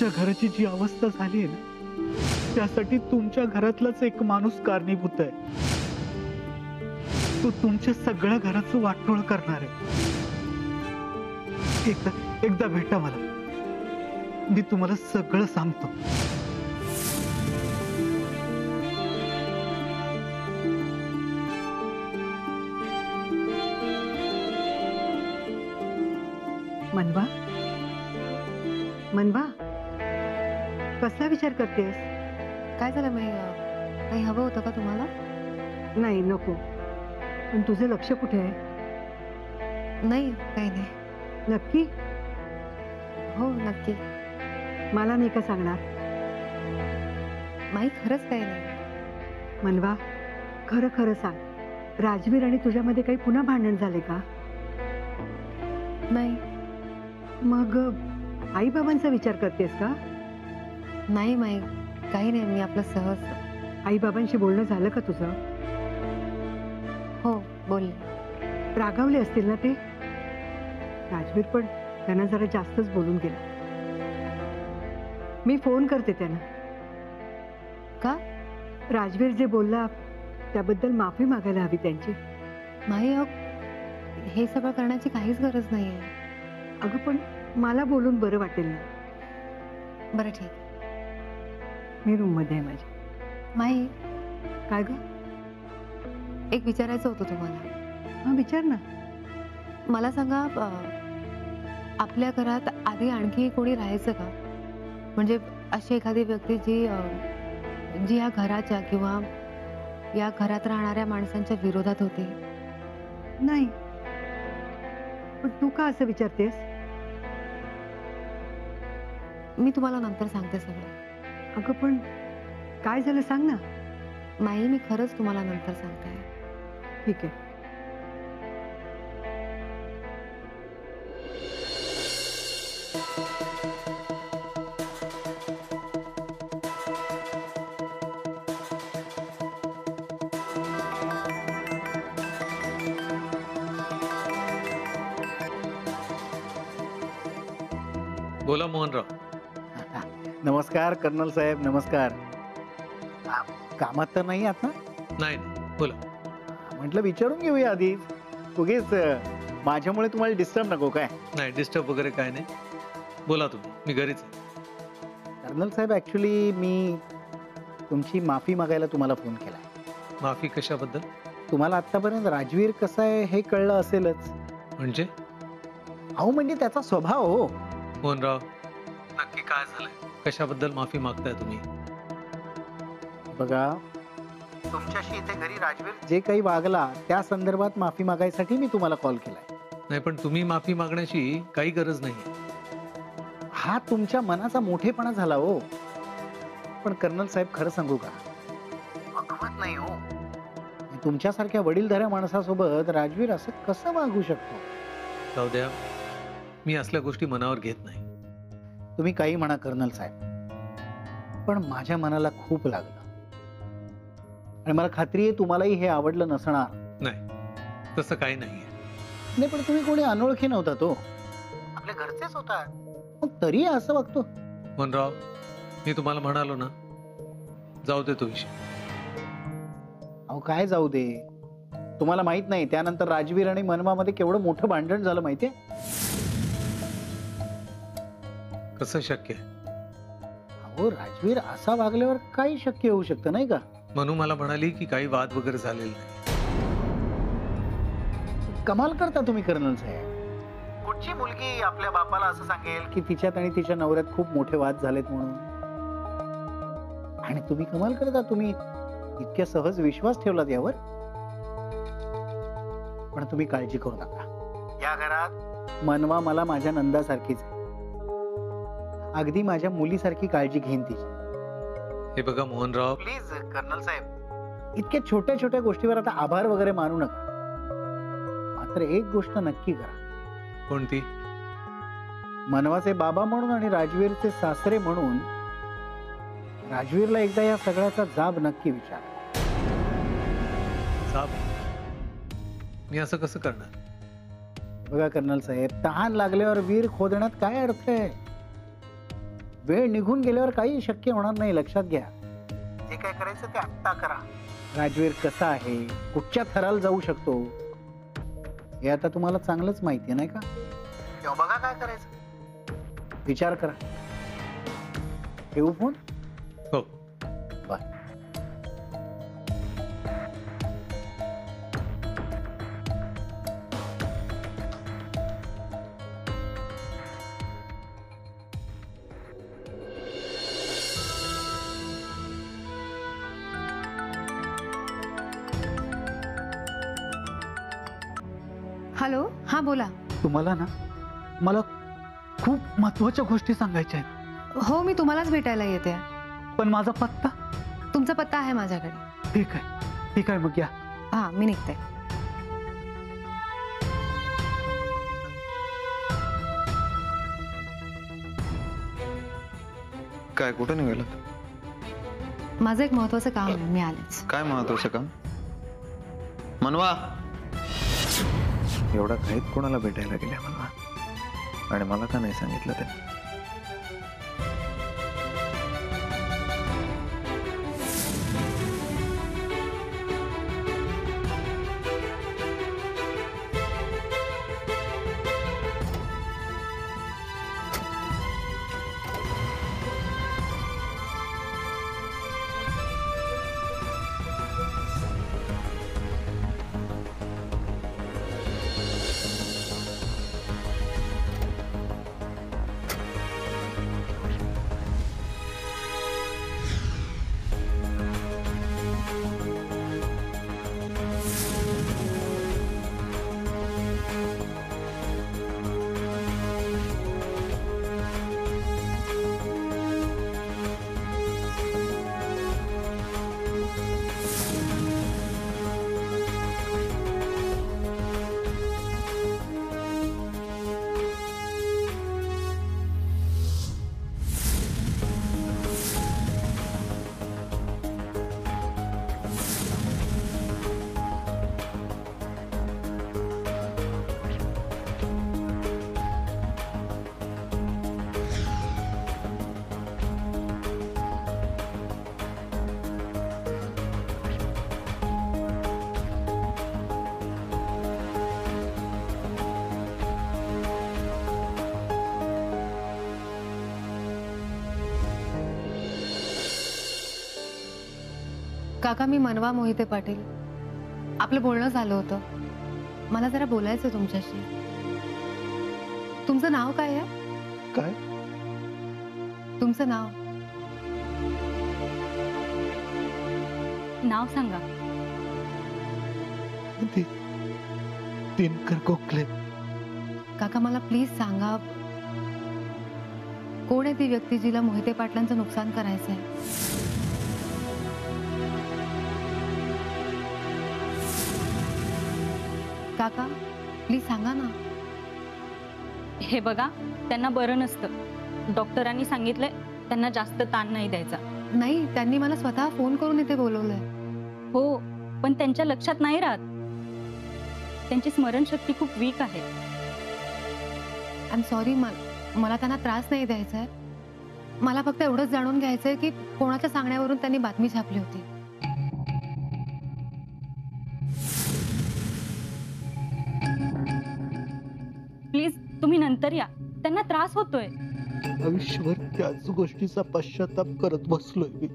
आमच्या घराची जी अवस्था झाली आहे ना, त्यासाठी तुमच्या घरातलाच एक माणूस कारणीभूत आहे. तो तुमच्या सगळ्या घराचं वाटोळ करणार आहे. एकदा भेटा मला, मी तुम्हाला सगळं सांगतो. मनवा, मनवा, कसला विचार करतेस? काय झालं मी काही हवं होतं का तुम्हाला? नाही, नको. पण तुझं लक्ष कुठे आहे? नाही, काही नाही. नक्की? हो, नक्की. मला नाही का सांगणार? माई, खरंच काही नाही. मनवा, खरं खरं सांग, राजवीर आणि तुझ्यामध्ये काही पुन्हा भांडण झाले का? नाही. मग आई बाबांचा विचार करतेस का? नाही माई, काही नाही. मी आपलं सहज. आई बाबांशी बोलणं झालं का तुझं? हो, बोलले. रागावले असतील ना ते? राजवीर पण त्यांना जरा जास्तच बोलून गेला. मी फोन करते त्यांना. का? राजवीर जे बोलला त्याबद्दल माफी मागायला हवी त्यांची. माई, हे सगळं करण्याची काहीच गरज नाहीये. अगं, पण मला बोलून बरं वाटेल ना. बरं, ठीक. मी रूम मध्ये आहे माझ्या. माई, काय ग? एक विचारायचं होतं तुम्हाला. हा, विचार ना. मला सांगा, आपल्या घरात आधी आणखी कोणी राहायचं का? म्हणजे अशी एखादी व्यक्ती जी या घराच्या किंवा या घरात राहणाऱ्या माणसांच्या विरोधात होती? नाही. पण तू का असं विचारतेस? मी तुम्हाला नंतर सांगते सगळं. अगं, पण काय झालं सांग ना. माई, मी खरंच तुम्हाला नंतर सांगते. ठीक आहे. बोला मोहनराव. नमस्कार कर्नल साहेब, नमस्कार. कामात तर नाही आहात ना? नाही, बोला. म्हटलं विचारून घेऊया आधी. उगीच माझ्यामुळे तुम्हाला डिस्टर्ब नको काय? नाही, डिस्टर्ब वगैरे काय नाही. बोला तुम्ही, मी घरीच आहे. कर्नल साहेब, ऍक्च्युली मी तुमची माफी मागायला तुम्हाला फोन केलाय. माफी कशाबद्दल? तुम्हाला आतापर्यंत राजवीर कसा आहे हे कळलं असेलच. म्हणजे? अहो, म्हणजे त्याचा स्वभाव. हो मोहनराव, नक्की काय झालंय? कशाबद्दल माफी मागताय तुम्ही? बघा, तुमच्याशी इथे घरी राजवीर जे काही वागला त्या संदर्भात माफी मागायसाठी मी तुम्हाला कॉल केलाय. नाही, पण तुम्ही माफी मागण्याची काही गरज नाही. हा तुमच्या मनाचा मोठेपणा झाला हो. पण कर्नल साहेब, खरं सांगू का, अगवत नाही हो. तुमच्यासारख्या वडीलधाऱ्या माणसासोबत राजवीर असं कसं वागू शकतो? जाऊ द्या, मी असल्या गोष्टी मनावर घेत नाही. तुम्ही काही म्हणा कर्नल साहेब, पण माझ्या मनाला खूप लागलं. आणि मला खात्री आहे तुम्हालाही हे आवडलं नसणार. नाही, तसं काही नाहीये. नाही, पण तुम्ही कोणी अनोळखी नव्हता तो, आपल्या घरचेच होता. तरी असं वागतो. मोहनराव, मी तुम्हाला म्हणालो ना, जाऊ दे तो विषय. अहो, काय जाऊ दे? तुम्हाला माहित नाही त्यानंतर राजवीर आणि मनमामध्ये केवढं मोठं भांडण झालं माहितीये? कसं शक्य आहे? अहो, राजवीर असा वागल्यावर काही शक्य होऊ शकतं नाही का? मनू मला म्हणाली की काही वाद वगैरे झालेले नाही. कमाल करता तुम्ही कर्नल साहेब. कुठची मुलगी आपल्या बापाला असं सांगेल की तिच्यात आणि तिच्या नवऱ्यात खूप मोठे वाद झालेत म्हणून? आणि तुम्ही कमाल करता, तुम्ही इतक्या सहज विश्वास ठेवलात यावर. पण तुम्ही काळजी करू नका, या घरात मनवा मला माझ्या नंदासारखीच आहे. अगदी माझ्या मुलीसारखी काळजी घेईन तिची. हे बघा मोहनराव, प्लीज कर्नल साहेब, इतक्या छोट्या छोट्या गोष्टीवर आता आभार वगैरे मानू नका. मात्र एक गोष्ट नक्की करा. कोणती? मनवाचे बाबा म्हणून आणि राजवीरचे सासरे म्हणून राजवीरला एकदा या सगळ्याचा जाब नक्की विचार. जाब? मी असं कसं करणार? बघा कर्नल साहेब, तहान लागल्यावर वीर खोदण्यात काय अर्थ आहे? वेळ निघून गेल्यावर काही शक्य होणार नाही, लक्षात घ्या. जे काय करायचं ते आत्ता करा. राजवीर कसा आहे, कुठच्या थराला जाऊ शकतो, हे आता तुम्हाला चांगलंच माहिती आहे नाही का? तेव्हा बघा काय करायचं, विचार करा. ठेवू फोन? हो. बाय. हॅलो, हा बोला. तुम्हाला ना मला खूप महत्वाच्या गोष्टी सांगायच्या आहेत. हो, मी तुम्हालाच भेटायला येते. पण माझा पत्ता? तुमचा पत्ता आहे माझ्याकडे. ठीक आहे मग या. हा, मी निघते. काय, कुठं निघालं? माझं एक महत्वाचं काम आहे, मी आलेच. काय महत्वाचं काम? मनवा, एवढा घाईत कोणाला भेटायला गेल्या मनवा? आणि मला का नाही सांगितलं ते? काका, मी मनवा मोहिते पाटील. आपलं बोलणं झालं होतं. मला जरा बोलायचं तुमच्याशी. तुमचं नाव काय आहे? काय? तुमचं नाव? नाव सांगा. दिनकर गोखले. काका, मला प्लीज सांगा, कोण आहे ती व्यक्ती जिला मोहिते पाटलांचं नुकसान करायचंय? काका, प्लीज सांगा ना. हे बघा, त्यांना बरं नसतं. डॉक्टरांनी सांगितलंय त्यांना जास्त ताण नाही द्यायचा. नाही, त्यांनी मला स्वतः फोन करून इथे बोलवलंय. हो, पण त्यांच्या लक्षात नाही राहत. त्यांची स्मरणशक्ती खूप वीक आहे. आय एम सॉरी, मला त्यांना त्रास नाही द्यायचा आहे. मला फक्त एवढंच जाणून घ्यायचंय की कोणाच्या सांगण्यावरून त्यांनी बातमी छापली होती. प्लीज तुम्ही नंतर या, त्यांना त्रास होतोय. आयुष्यभर त्याच गोष्टीचा पश्चाताप करत बसलोय मी.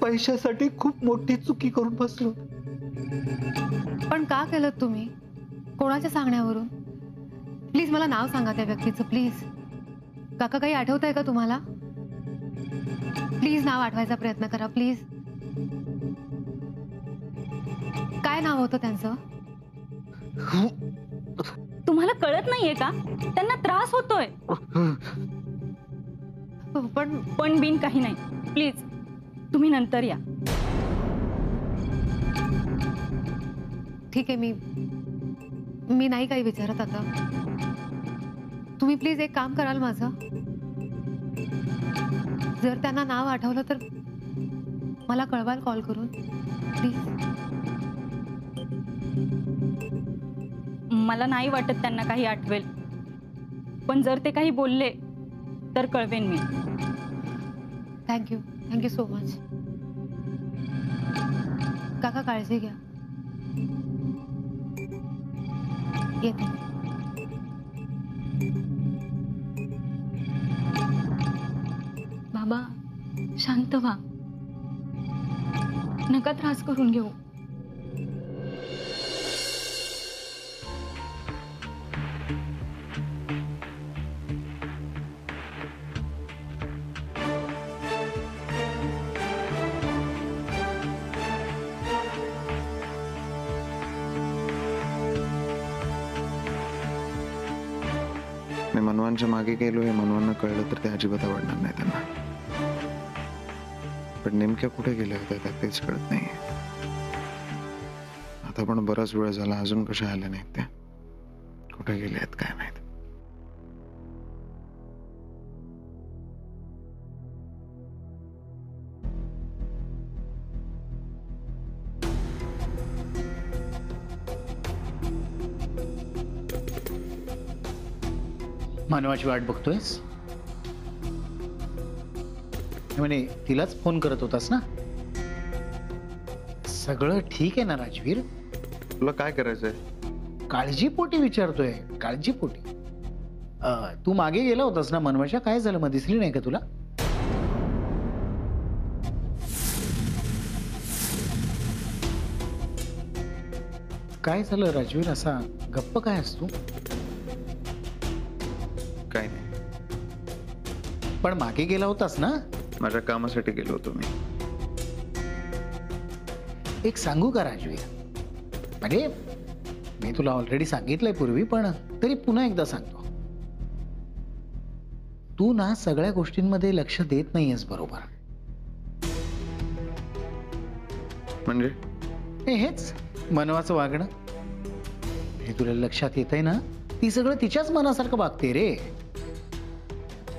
पैशासाठी खूप मोठी चुकी करून बसलो. पण का केलं तुम्ही? कोणाच्या सांगण्यावरून? प्लीज मला नाव सांगा त्या व्यक्तीचं, प्लीज. काका, काही आठवतंय का तुम्हाला? प्लीज नाव आठवायचा प्रयत्न करा, प्लीज. काय नाव होतं त्यांचं? तुम्हाला कळत नाहीये का? त्यांना त्रास होतोय. पण बिन काही नाही. प्लीज तुम्ही नंतर या. ठीक आहे, मी नाही काही विचारत आता. तुम्ही प्लीज एक काम कराल माझं? जर त्यांना नाव आठवलं तर मला कळवाल कॉल करून, प्लीज. मला नाही वाटत त्यांना काही आठवेल, पण जर ते काही बोलले तर कळवेन मी. Thank you so much. काका काळजी घ्या. येते. बाबा शांत व्हा, नका त्रास करून घेऊ. मी मनवांच्या मागे गेलो हे मनवांना कळलं तर ते अजिबात आवडणार नाही त्यांना. पण नेमक्या कुठे गेले होते त्या तेच कळत नाही. आता पण बराच वेळ झाला अजून कशा आल्या नाहीत त्या. कुठे गेले आहेत काय माहित. मनवाची वाट बघतोयस? म्हणे तिलाच फोन करत होतास ना? सगळं ठीक आहे ना राजवीर? तुला काय करायचंय? काळजीपोटी विचारतोय, काळजीपोटी. तू मागे गेला होतास ना मनवाच्या, काय झालं मग? दिसली नाही का तुला? काय झालं राजवीर? असा गप्प काय असतो? काय नाही, पण मागे गेला होतास ना? माझ्या कामासाठी गेलो होतो मी. एक सांगू का राजवीर? म्हणजे मी तुला ऑलरेडी सांगितलंय पूर्वी, पण तरी पुन्हा एकदा सांगतो. तू ना सगळ्या गोष्टींमध्ये लक्ष देत नाहीयेस बरोबर. म्हणजे हेच मनवाचं वागणं हे तुला लक्षात येतंय ना? ती सगळं तिच्याच मनासारखं वागते रे.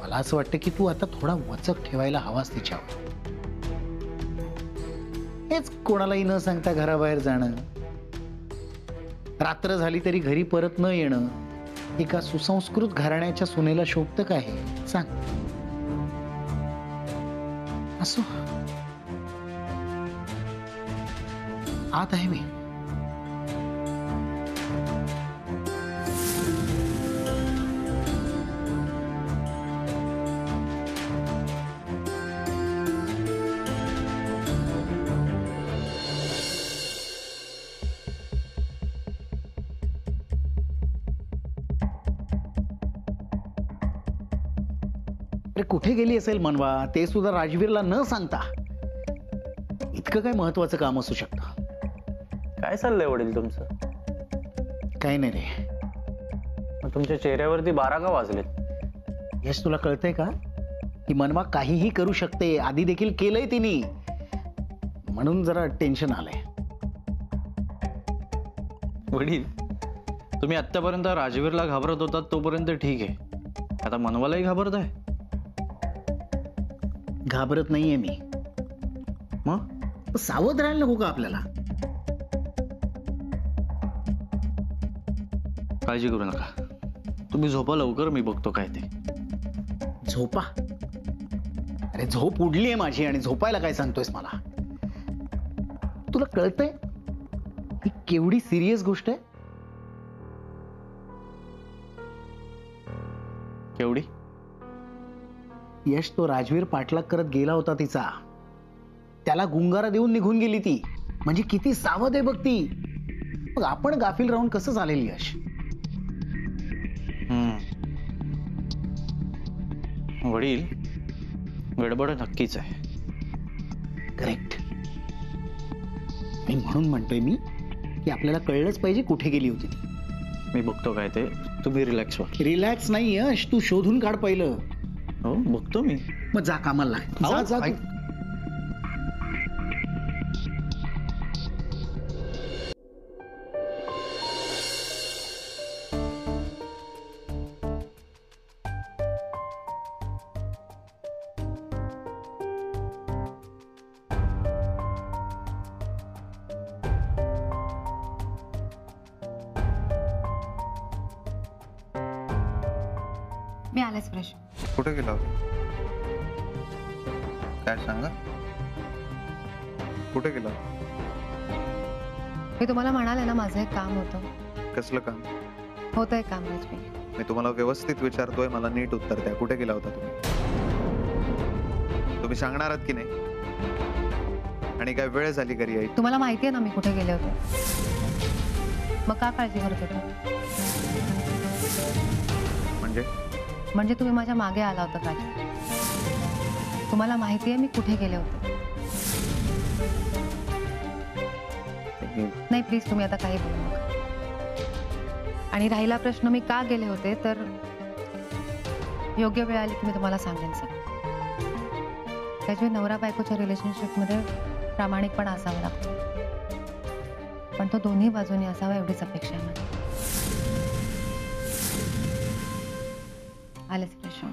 मला असं वाटतं की तू आता थोडा वचक ठेवायला हवास तिच्यावर. हेच कोणालाही न सांगता घराबाहेर जाणं, रात्र झाली तरी घरी परत न येणं, एका सुसंस्कृत घराण्याच्या सुनेला शोभतं का हे सांग? असो, आत आहे मी. अरे कुठे गेली असेल मनवा, ते सुद्धा राजवीरला न सांगता? इतकं काय महत्वाचं काम असू शकतं? काय चाललंय वडील तुमचं? काही नाही रे. मग तुमच्या चेहऱ्यावरती 12 का वाजलेत? यश, तुला कळतंय का की मनवा काहीही करू शकते? आधी देखील केलंय तिने, म्हणून जरा टेन्शन आलंय. वडील, तुम्ही आतापर्यंत राजवीरला घाबरत होतात तोपर्यंत ठीक आहे, आता मनवालाही घाबरताय? घाबरत नाहीये मी. मग सावध राहायला नको का आपल्याला? काळजी करू नका, तुम्ही झोपा लवकर, मी बघतो काय ते. झोपा? अरे झोप उडली आहे माझी आणि झोपायला काय सांगतोयस मला? तुला कळतंय ही केवढी सिरियस गोष्ट आहे? केवढी? यश, तो राजवीर पाठलाग करत गेला होता तिचा, त्याला गुंगारा देऊन निघून गेली ती. म्हणजे किती सावध आहे बघ ती. मग आपण गाफील राहून कसं चालेल यश? वडील, गडबड नक्कीच आहे. करेक्ट. म्हणून म्हणतोय मी की आपल्याला कळलंच पाहिजे कुठे गेली होती ती. मी बघतो काय ते, तुम्ही रिलॅक्स व्हा. रिलॅक्स नाही यश, तू शोधून काढ पहिलं. हो बघतो मी. मग जा कामाला लाग. जा जा तू. मी आलेच फ्रेश. कुठे गेला होता? काय सांगा, कुठे गेला? मी तुम्हाला म्हणाले ना माझं एक काम होतं. कसलं काम? होतं एक काम राजवीर. मी तुम्हाला व्यवस्थित विचारतोय, मला नीट उत्तर द्या. कुठे गेला होता तुम्ही? तुम्ही सांगणार आहात की नाही? आणि काय वेळ झाली घरी यायची? तुम्हाला माहिती आहे ना मी कुठे गेले होते. मग का काळजी करत होते? म्हणजे तुम्ही माझ्या मागे आला होता राजवीर. तुम्हाला माहिती आहे मी कुठे गेले होते. नाही प्लीज तुम्ही आता काही बोलू नका. आणि राहिला प्रश्न मी का गेले होते, तर योग्य वेळ आली की मी तुम्हाला सांगेन सर. त्याच्या नवरा बायकोच्या रिलेशनशिपमध्ये प्रामाणिकपणा असावा लागतो, पण तो दोन्ही बाजूनी असावा एवढीच अपेक्षा आहे माझी. आलेच प्रश्न.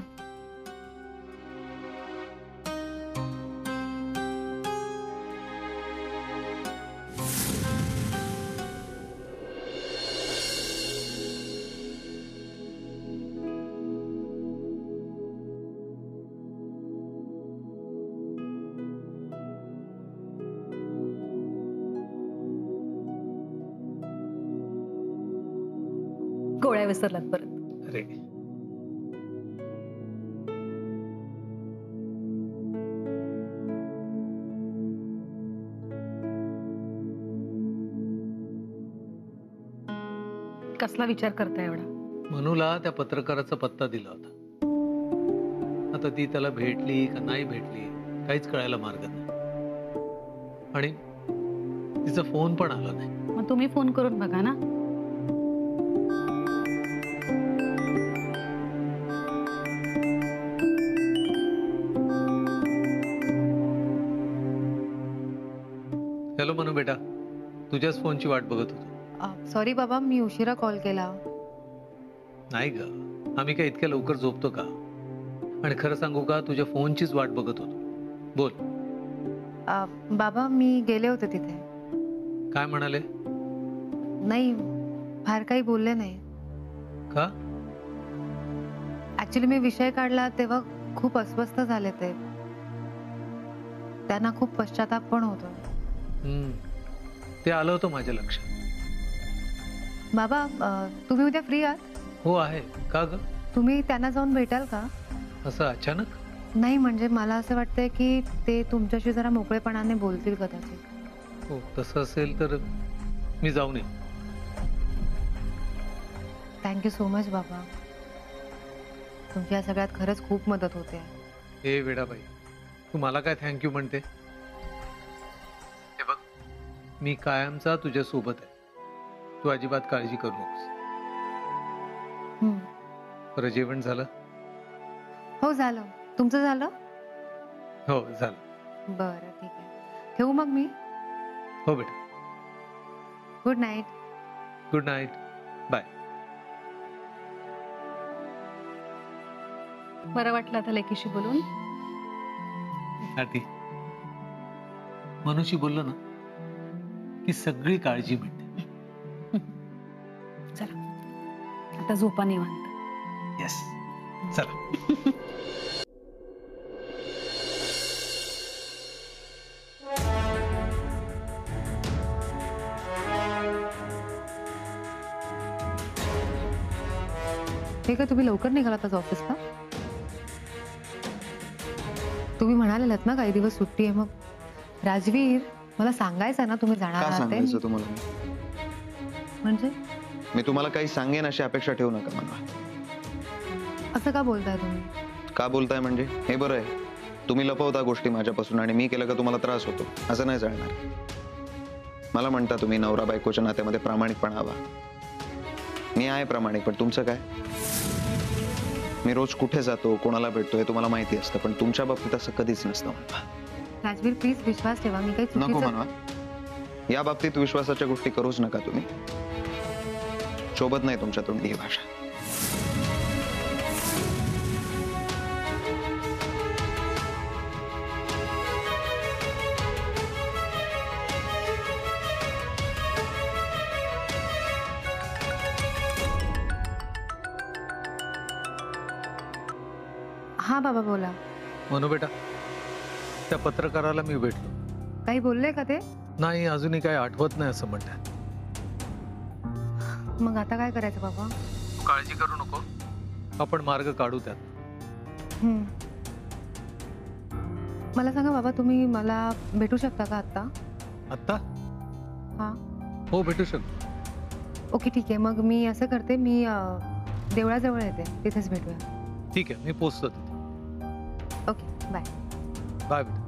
गोळ्या विसरलात परत. अरे कसला विचार करताय एवढा? मनूला त्या पत्रकाराचा पत्ता दिला होता. आता ती त्याला भेटली का नाही भेटली काहीच कळायला मार्ग नाही. आणि तिचा फोन पण आला नाही. मग तुम्ही फोन करून बघा ना. हॅलो मनू बेटा, तुझ्याच फोनची वाट बघत होतो. सॉरी बाबा, मी उशिरा कॉल केला. नाही ग, आम्ही काय इतक्या लवकर झोपतो का? आणि खरं सांगू का, तुझ्या फोनचीच वाट बघत होतो. बोल. बाबा मी गेले होते तिथे. काय म्हणाले? नाही, फार काही बोलले नाही. का? ऍक्च्युली मी विषय काढला तेव्हा खूप अस्वस्थ झाले ते. त्यांना खूप पश्चाताप पण होतो. ते आलं होतं माझ्या लक्षात. बाबा तुम्ही उद्या फ्री आहात? हो आहे. का ग? तुम्ही त्यांना जाऊन भेटाल का? असं अचानक? नाही म्हणजे मला असं वाटतंय की ते तुमच्याशी जरा मोकळेपणाने बोलतील कदाचित. हो, तसं असेल तर मी जाऊन येईन. थँक्यू सो मच बाबा. तुमच्या या सगळ्यात खरंच खूप मदत होते. हे वेडाबाई, तू मला काय थँक्यू म्हणते? हे बघ, मी कायमचा तुझ्या सोबत आहे. तू अजिबात काळजी करू नकोस. बरं, जेवण झालं? हो झालं. तुमचं झालं? हो झालं. बरं ठीक आहे. ठेवू मग मी? हो बेटा. Good night. Good night. Bye. बरं वाटलं आता लेकीशी बोलून? आरती, मनुष्य बोललो ना की सगळी काळजी मिळते. चला आता झोपा निवांत. येस, चला. हे का तुम्ही लवकर निघालात आज ऑफिसला? तुम्ही म्हणालेलात ना काही दिवस सुट्टी आहे. मग राजवीर मला सांगायचं ना तुम्ही जाणार का आहात ते. सांगायचं तुम्हाला? म्हणजे मी तुम्हाला काही सांगेन अशी अपेक्षा ठेवू नका मला. असं का बोलताय तुम्ही? का बोलताय म्हणजे? हे बरं आहे, तुम्ही लपवता गोष्टी माझ्यापासून आणि मी केलं का तुम्हाला त्रास होतो. असं नाही चालणार. मला म्हणता तुम्ही नवरा बायकोच्या नात्यामध्ये प्रामाणिकपणा हवा. मी आहे प्रामाणिक, पण तुमचं काय? मी रोज कुठे जातो, कोणाला भेटतो हे तुम्हाला माहिती असतं, पण तुमच्या बाबतीत असं कधीच नसतं. राजवीर प्लीज विश्वास ठेवा. मी काही नको चुकीचं. म्हणा. या बाबतीत विश्वासाच्या गोष्टी करूच नका तुम्ही. शोभत नाही तुमच्या तोंडी ही भाषा. हा बाबा बोला. मनू बेटा, त्या पत्रकाराला मी भेटलो. काही बोलले का ते? नाही, अजूनही काही आठवत नाही असं म्हणतात. मग आता काय करायचं बाबा? काळजी करू नको, आपण मार्ग काढू त्यात. हम्म. मला सांगा बाबा, तुम्ही मला भेटू शकता का आत्ता? आत्ता? हा. हो, भेटू शकतो. ओके ठीक आहे. मग मी असं करते, मी देवळाजवळ येते, तिथेच भेटूया. ठीक आहे, मी पोचतो तिथे. Okay bye. बाय बेटा.